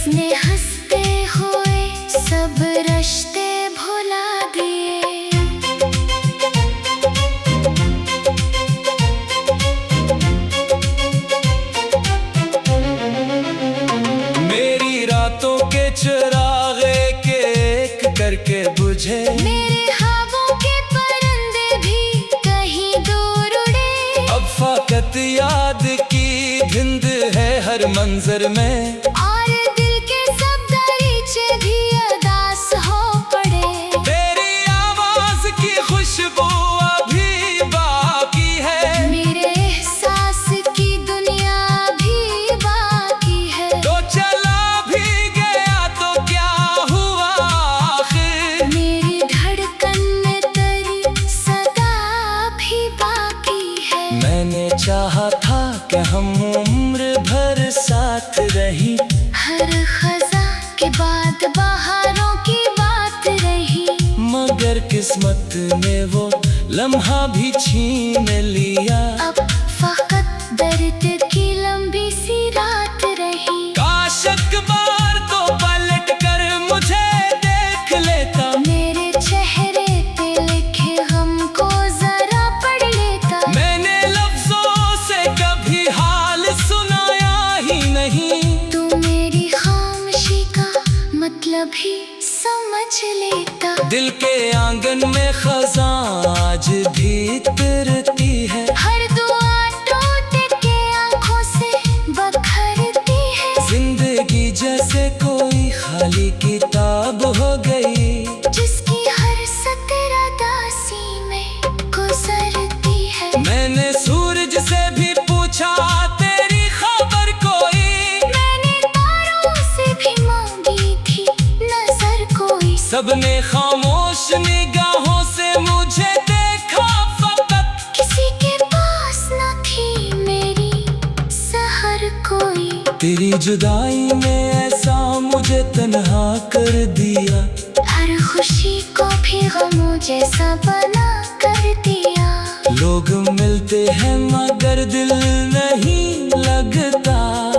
उसने हंसते हुए सब रिश्ते भुला दिए। मेरी रातों के चिराग एक एक करके बुझे, मेरे ख्वाबों के परिंदे भी कहीं दूर उड़े। अब फकत याद की धिंद है हर मंजर में, और दिल के सब दरीचे भी उदास हो पड़े। तेरी आवाज की खुशबू अभी बाकी है, मेरे एहसास की दुनिया भी बाकी है। तो चला भी गया तो क्या हुआ आखिर, मेरी धड़कन में तेरी सदा भी बाकी है। मैंने चाहा था कि हम उम्र भर साथ रही, हर खजा के बाद बहारों की बात रही। मगर किस्मत ने वो लम्हा भी छीन लिया। अब फकत दर्द की लंबी सी रात रही। काश एक बार तो पलट कर मुझे देख लेता, मेरे चेहरे पे लिखे गम को जरा पढ़ लेता। मैंने लफ्जों से कभी हाल सुनाया ही नहीं, तू मेरी खामोशी का मतलब ही समझ लेता। दिल के आंगन में खजा आज भी तिरती है, हर दुआ टूट के आंखों से बखरती है। जिंदगी जैसे कोई खाली किताब हो गई, जिसकी हर सतरा दासी में गुजरती है। मैंने सूरज से भी पूछा तेरी खबर कोई, मैंने तारों से भी मांगी थी नजर कोई। सबने खामोश निगाहों से मुझे देखा फकत, किसी के पास न थी मेरी सहर कोई। तेरी जुदाई ने ऐसा मुझे तन्हा कर दिया, हर खुशी को भी गमों जैसा बना कर दिया। लोग मिलते हैं मगर दिल नहीं लगता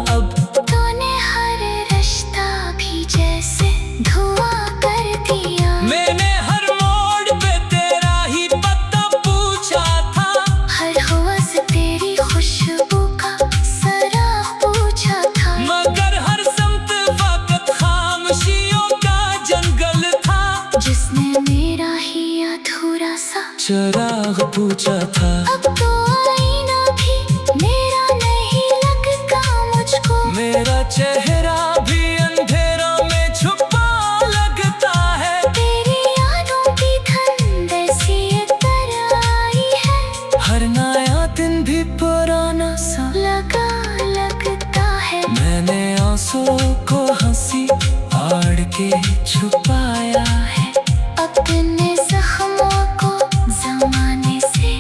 अब, तूने हर रिश्ता भी जैसे धुआं कर दिया। मैंने हर मोड़ पे तेरा ही पता पूछा था, हर हवस तेरी खुशबू का सराग पूछा था। मगर हर समत वक्त खामोशियों का जंगल था, जिसने मेरा ही अधूरा सा चिराग पूछा था। अब तो आईना भी मेरा नहीं लगता मुझको। मेरा चेहरा भी अंधेरा में छुपा लगता है, तेरी यादों की धुंध ऐसी तरह आई है। हर नया दिन भी पुराना सा लगा लगता है। मैंने आंसुओं को हंसी आड़ के छुपाया है, अपने जख्मों को जमाने से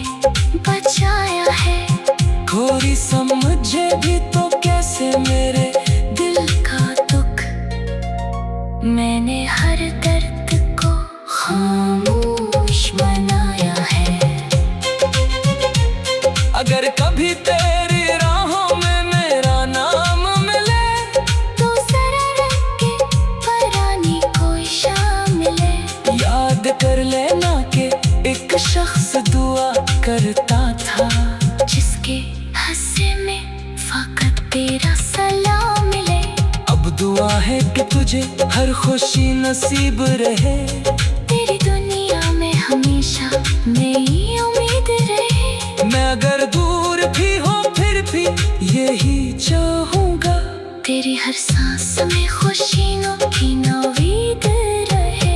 बचाया है। कोई समझे भी तो कैसे मेरे दिल का दुख मैंने हर दर्द को खामोश बनाया है। अगर कभी तेरी राहों में मेरा नाम मिले, तो जरा रख के परानी कोई शाम मिले। याद कर लेना कि एक शख्स दुआ करता था, जिसके हंसे में फकत तेरा सलाम मिले। अब दुआ है कि तुझे हर खुशी नसीब रहे, तेरी दुनिया में हमेशा नई उम्मीद रहे। मैं अगर दूर भी हूँ फिर भी यही चाहूँगा, तेरी हर सांस में खुशियों की नवीद रहे।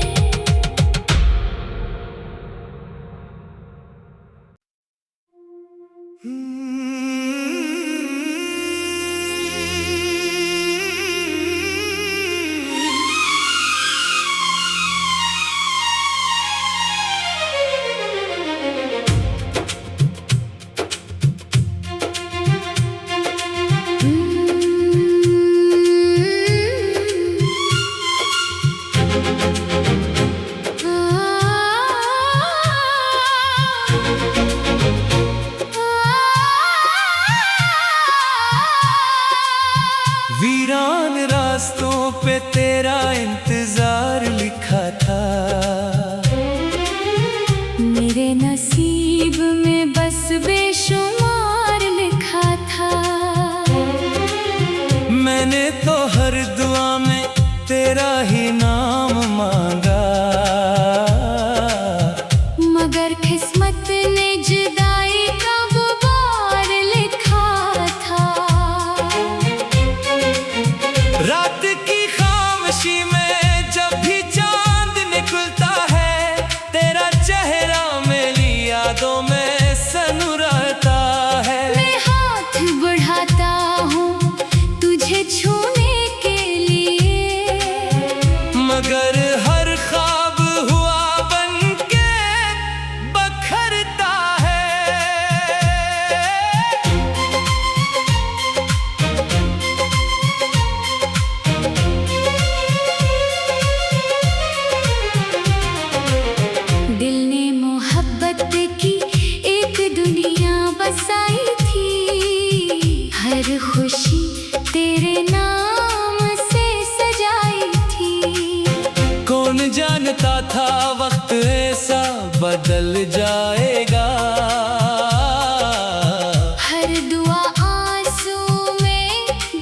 पे तेरा इंतजार लिखा था। मेरे नसीब में बस बेशुमार लिखा था। मैंने तो हर दुआ में तेरा ही नाम मांगा, मगर किस्मत ने जुदाई का गुबार लिखा था। रात की खामोशी में जब भी चांद निकलता है, तेरा चेहरा मेरी यादों में सनुराता है। मैं हाथ बढ़ाता हूँ तुझे छूने के लिए, मगर हर ख्वाब हुआ बनके बखरता है। दिल ने मोहब्बत की एक दुनिया बसाई थी, हर खुशी तेरे नाम से सजाई थी। कौन जानता था वक्त ऐसा बदल जाएगा, हर दुआ आंसू में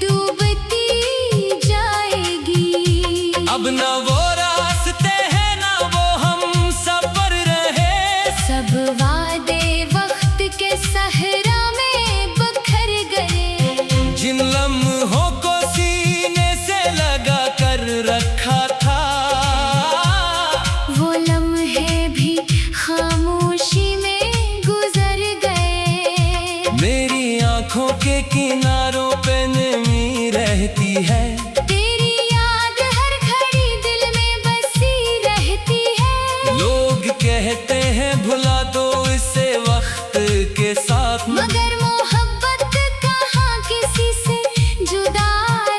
डूबती जाएगी। अब न वो रास्ते हैं ना वो हम सफर रहे। सब वादे वक्त के सहरा में बखर गए, जिन लम्हों को सीने से लगा कर रखा था, वो लम्हे भी खामोशी में गुजर गए। मेरी आंखों के किनारों पे नमी रहती है। तेरी याद हर घड़ी दिल में बसी रहती है। लोग कहते हैं भुला दो इसे वक्त के साथ, मगर मोहब्बत कहाँ किसी से जुदा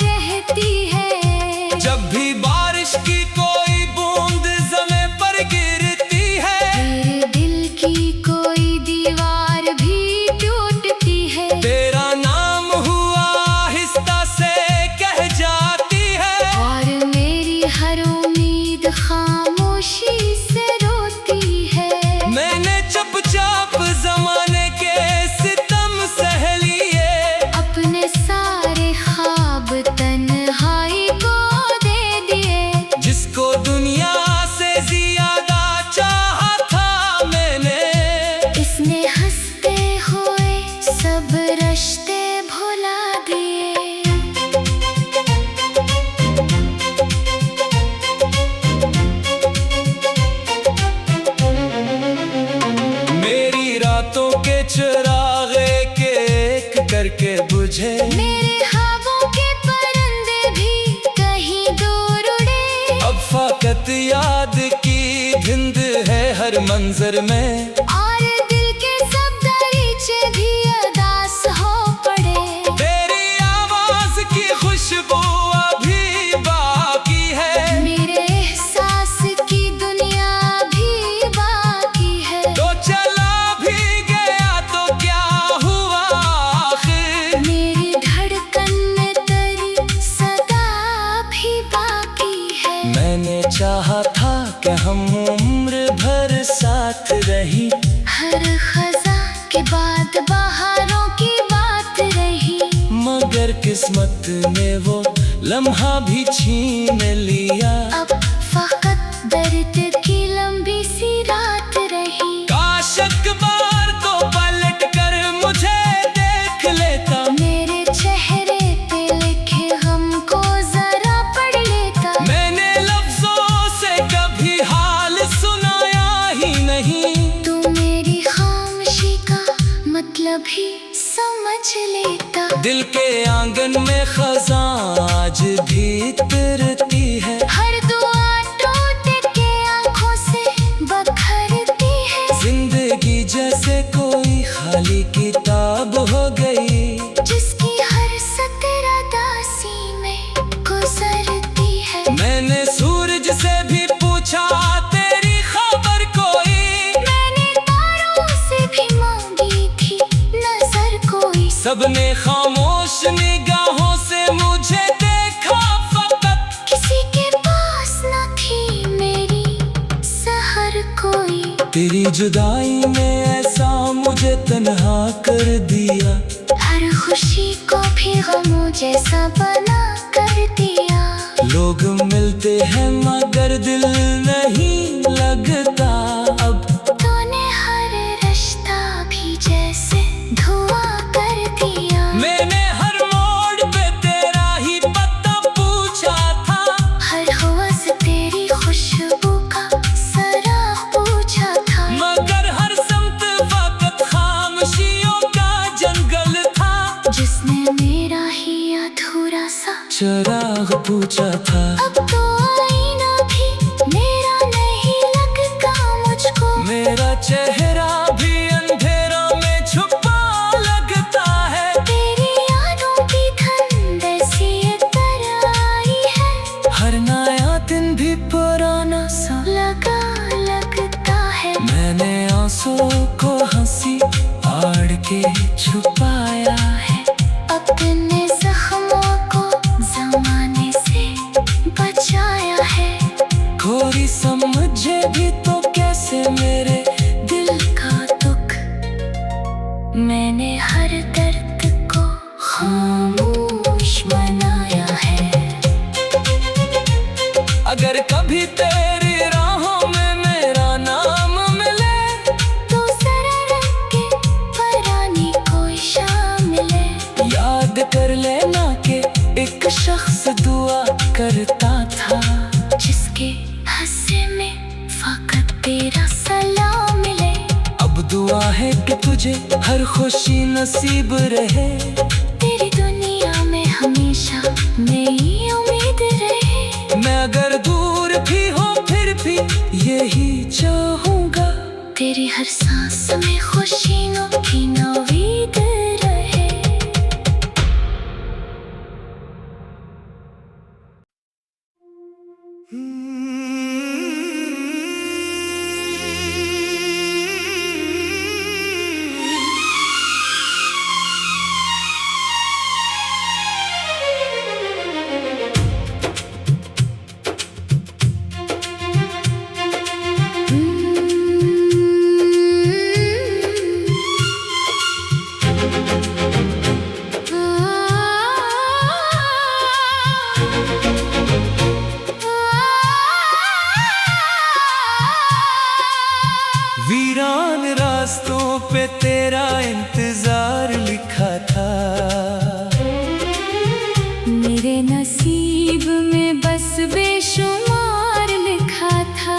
रहती है। जब भी बारिश की कोई बूंद ज़मीं पर गिरती है, तेरे दिल की कोई दीवार भी टूटती है। तेरा नाम हुआ आहिस्ता से कह जाती है, और मेरी हर उम्मीद खामोशी से रोती है। मैंने चुपचाप ज़माने के सितम सह लिए, अपने सारे ख्वाब तन्हाई को दे दिए। जिसको दुनिया से ज्यादा चाहा था मैंने, इसने हंसते हुए सब रिश्ते भुला दिए। मेरी रातों के चिराग एक एक करके बुझे। मेरे ख्वाबों के परिंदे भी कहीं दूर उड़े। अब फकत याद की धिंद है हर मंजर में, और दिल के सब दरीचे भी उदास हो पड़े। तेरी आवाज की खुशबू अभी बाकी है। मेरे एहसास की दुनिया भी बाकी है। तो चला भी गया तो क्या हुआ आखिर, मेरी धड़कन में तेरी सदा भी बाकी है। मैंने चाहा था कि हम उम्र भर साथ रही, हर खजा के बाद बहारों की बात रही। मगर किस्मत ने वो लम्हा भी छीन लिया। अब फकत दर्द की लंबी सी रात रही। काश एक बार तो पलट कर मुझे देख लेता, मेरे चेहरे पे लिखे गम को जरा पढ़ लेता। मैंने लफ्जों से कभी हाल सुनाया ही नहीं। तू मेरी खामोशी का मतलब ही समझ लेता। दिल के आंगन में खजा आज भी तिरती है, हर दुआ टूट के आंखों से बखरती है। जिंदगी जैसे कोई खाली किताब हो गई, जिसकी हर सतर दासी में गुजरती है। मैंने सूरज से भी पूछा तेरी खबर कोई, मैंने तारों से भी मांगी थी नजर कोई। सबने खामोश निगाहों से मुझे देखा फकत। किसी तेरी जुदाई ने ऐसा मुझे तन्हा कर दिया, हर खुशी को भी गमों जैसा बना कर दिया। लोग मिलते हैं मगर दिल नहीं लगता अब, तूने हर रिश्ता भी जैसे धुआं कर दिया। मैंने हर मोड़ पे तेरा ही पता पूछा था, हर हवस तेरी खुशबू का सराग पूछा था। मगर हर समत वक्त खामोशियों का जंगल था, जिसने मेरा ही अधूरा सा चिराग पूछा था। अब तो आईना भी मेरा नहीं लगता मुझको, मेरा चेहरा भी अंधेरों में छुपा लगता है। तेरी यादों की धुंध ऐसी तरह आई है, हर नया दिन भी पुराना सा लगता है। मैंने आंसुओं को हंसी आड़ के छुपाया है, अपने जख्मों को जमाने से बचाया है। कोई समझे भी तो कैसे मेरे दिल का दुख मैंने हर दर्द को खामोश बनाया है। अगर कभी तेरी राहों में मेरा नाम मिले, तो जरा रख के पुरानी कोई शाम मिले। याद कर लेना कि एक शख्स दुआ करता था, जिसके हंसे में फकत तेरा सलाम मिले। अब दुआ है कि तुझे हर खुशी नसीब रहे, तेरी दुनिया में हमेशा नई उम्मीद रहे। मैं अगर दूर भी हूँ फिर भी यही चाहूँगा, तेरी हर सांस में खुशियों की नवीद रहे। वीरान रास्तों पे तेरा इंतजार लिखा था, मेरे नसीब में बस बेशुमार लिखा था।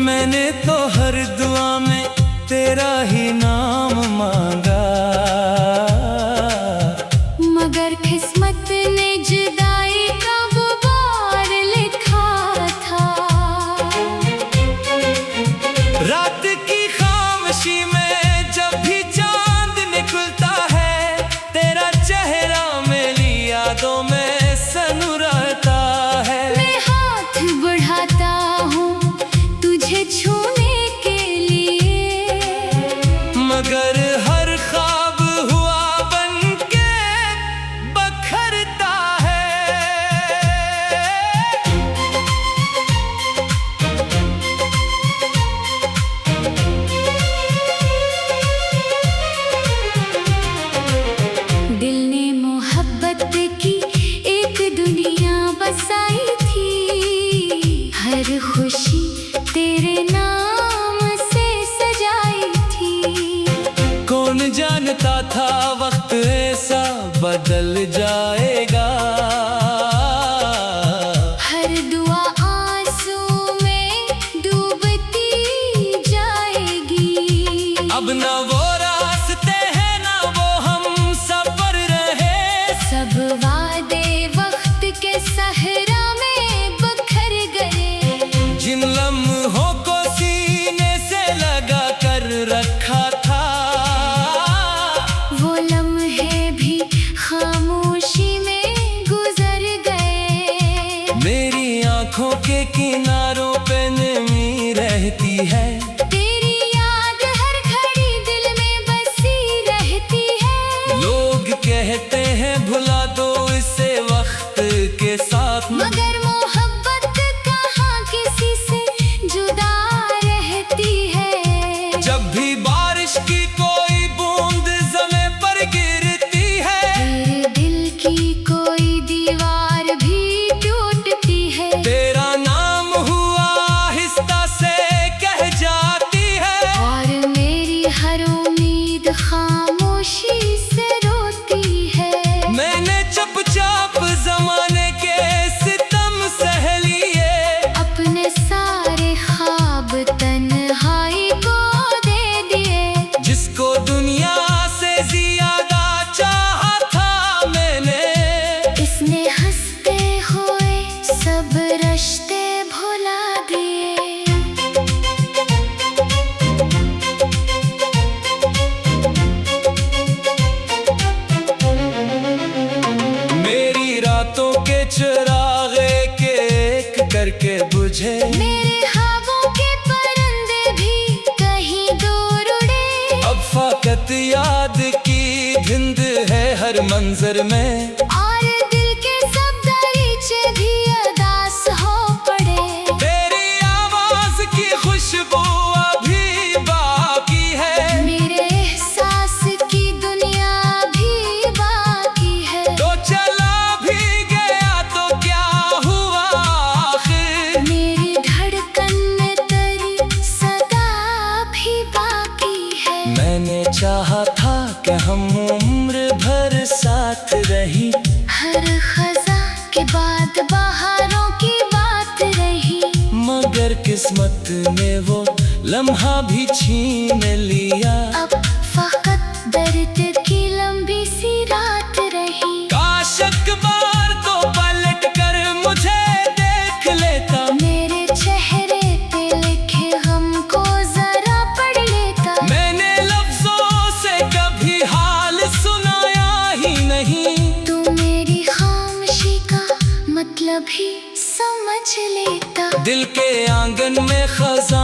मैंने तो हर दुआ में तेरा ही नाम मांगा, मगर किस्मत ने जुदाई का गुबार लिखा था। रात की खामोशी में जब भी चांद निकलता है, तेरा चेहरा मेरी यादों में सनुराता है। मैं हाथ बढ़ाता हूँ तुझे छूने के लिए, मगर हर ख्वाब हुआ बनके बखरता है। दिल ने मोहब्बत की एक दुनिया बसाई थी, हर खुशी तेरे नाम से सजाई थी। कौन जानता था वक्त ऐसा बदल जाएगा, हर दुआ आंसू में डूबती जाएगी। अब न वो रास्ते हैं न वो हम सफर रहे, सब वादे वक्त के सहरा में बखर गए। जिन लम्हों को सीने से लगा कर रखा था, वो लम्हे भी खामोशी में गुजर गए। मेरी आंखों के किनारों पे नमी रहती है, तेरी याद हर घड़ी दिल में बसी रहती है। लोग कहते हैं भुला दो इसे वक्त के साथ, मगर मोहब्बत कहाँ किसी से जुदा के बुझे। मेरे ख्वाबों के परिंदे भी कहीं दूर उड़े। अब फकत याद की धिंद है हर मंजर में, और दिल के सब दरीचे भी उदास हो पड़े। तेरी आवाज की खुशबू अभी बाकी है, मेरे एहसास की दुनिया भी बाकी है। तो चला भी गया तो क्या हुआ आखिर, मेरी धड़कन में तेरी सदा भी बाकी है। मैंने चाहा था कि हम उम्र भर साथ रही, हर खजा के बाद बहारों की बात रही। मगर किस्मत ने वो लम्हा भी छीन लिया। अब फकत दर्द की लंबी सी रात रही। काश एक बार तो पलट कर मुझे देख लेता, मेरे चेहरे पे लिखे गम को जरा पढ़ लेता। मैंने लफ्जों से कभी हाल सुनाया ही नहीं, तू मेरी खामोशी का मतलब ही समझ लेता। दिल के आंगन में खजां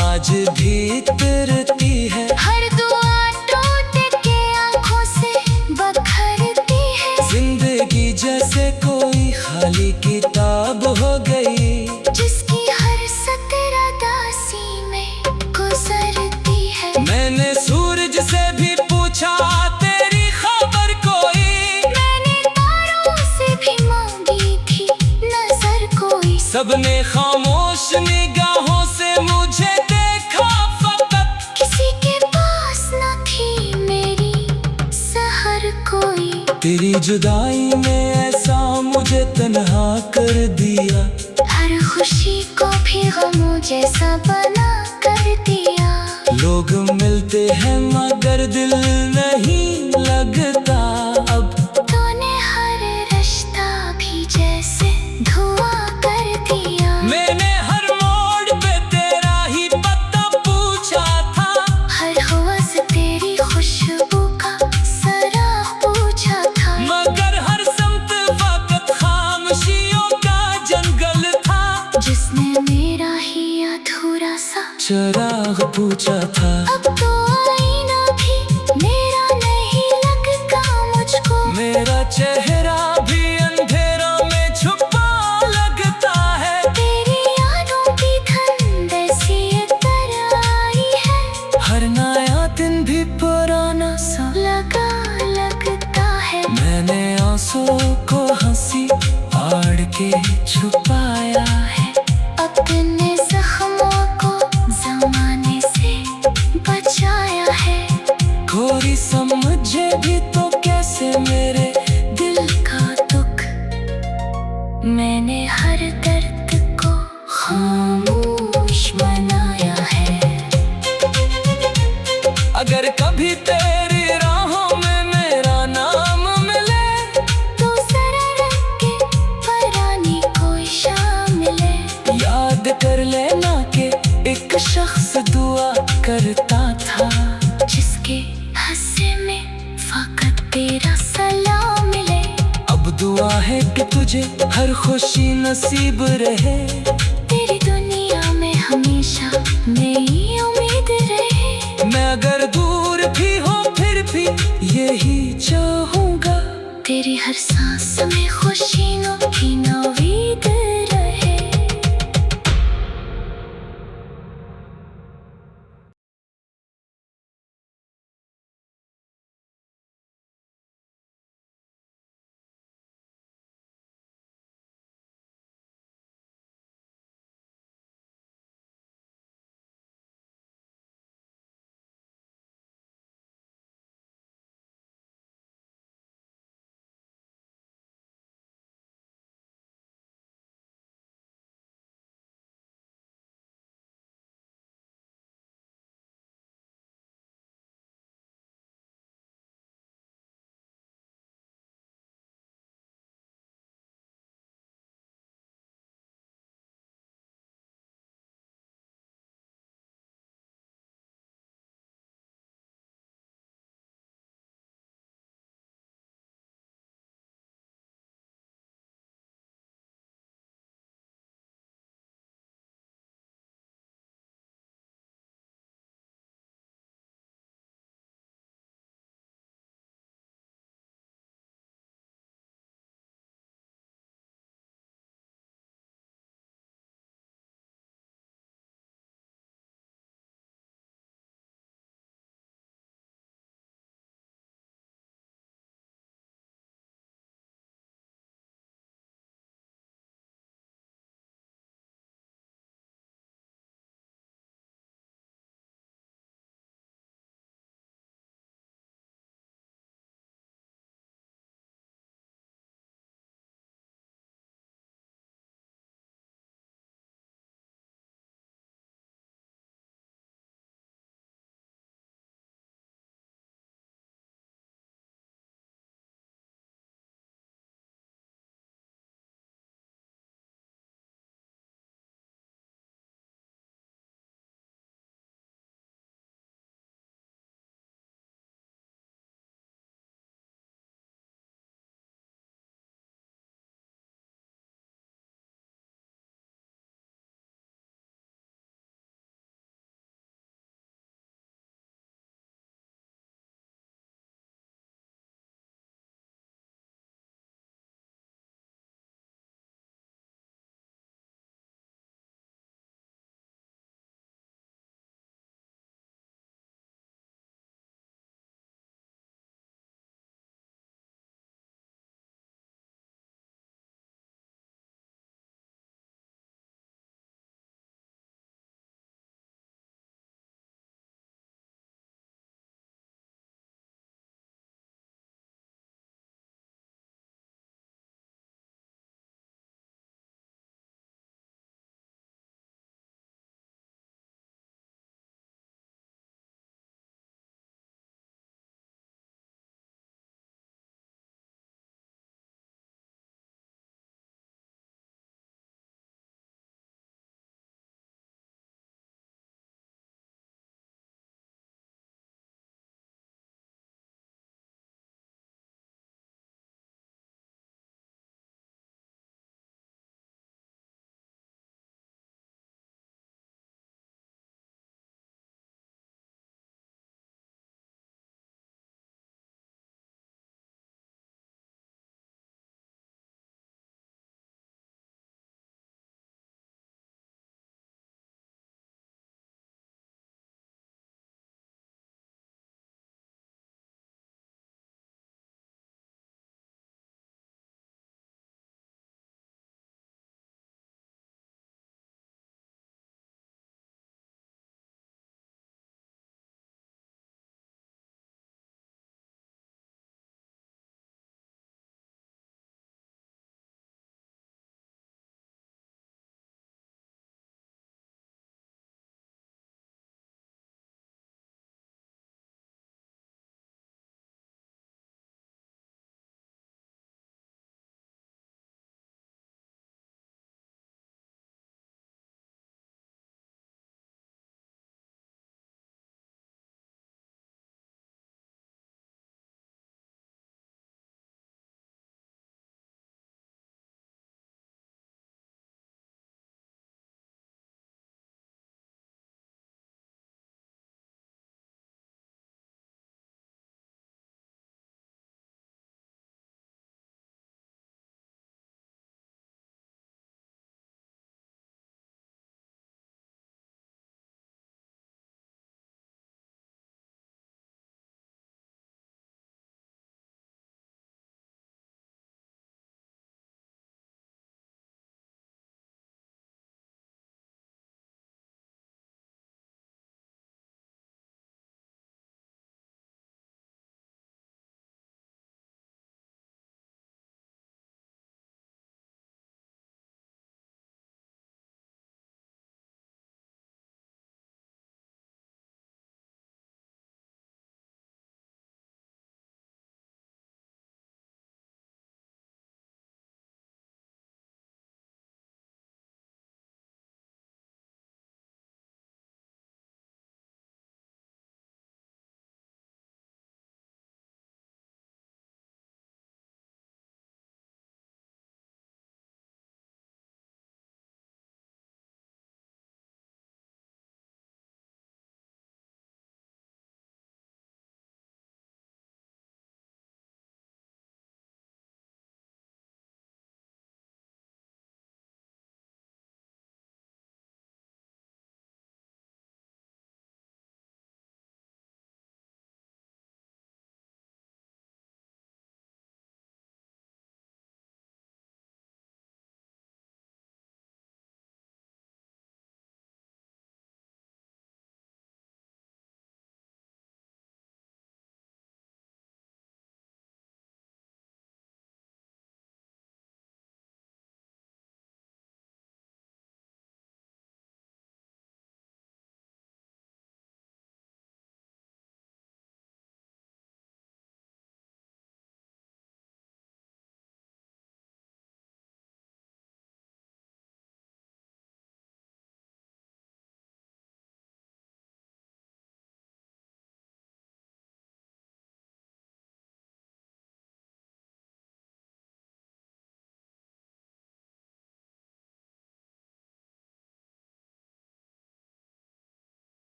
आज भी तिरती है, हर दुआ टूट के आंखों से बखरती है। जिंदगी जैसे कोई खाली किताब हो गई, जिसकी हर सतर दासी में गुजरती है। मैंने सूरज से भी पूछा तेरी खबर कोई, मैंने तारों से भी मांगी थी नजर कोई। सबने खामोश निगाहों से मुझे देखा फकत, किसी के पास न थी मेरी सहर कोई। तेरी जुदाई ने ऐसा मुझे तन्हा कर दिया, हर खुशी को भी गमों जैसा बना कर दिया। लोग मिलते हैं मगर दिल नहीं लगता अब, तूने हर रिश्ता भी जैसे धुआं कर दिया। मैंने हर मोड़ पे तेरा ही पता पूछा था, हर हवस तेरी खुशबू का सराग पूछा था। मगर हर समत फकत खामोशियों का जंगल था, जिसने मेरा ही अधूरा सा चिराग पूछा था। अब तो आईना भी मेरा नहीं लगता मुझको। मेरा चेहरा भी अंधेरों में छुपा लगता है, तेरी यादों की धुंध ऐसी इतर आई है। हर नया दिन भी पुराना सा लगता है। मैंने आंसुओं को हंसी आड़ के छुपाया है, अपने जख्मों को जमाने से बचाया है। कोई समझे भी तो कैसे मेरे दिल का दुख मैंने हर दर्द को खामोश बनाया है। अगर कभी तेरी राहों में मेरा नाम मिले, तो जरा रख के परानी कोई शामिल है। याद कर लेना कि एक शख्स दुआ करता था, जिसके हंसे में फकत तेरा सलाम मिले। अब दुआ है कि तुझे हर खुशी नसीब रहे, तेरी दुनिया में हमेशा नई उम्मीद रहे। मैं अगर दूर भी हो फिर भी यही चाहूँगा, तेरी हर सांस में खुशियों की नौ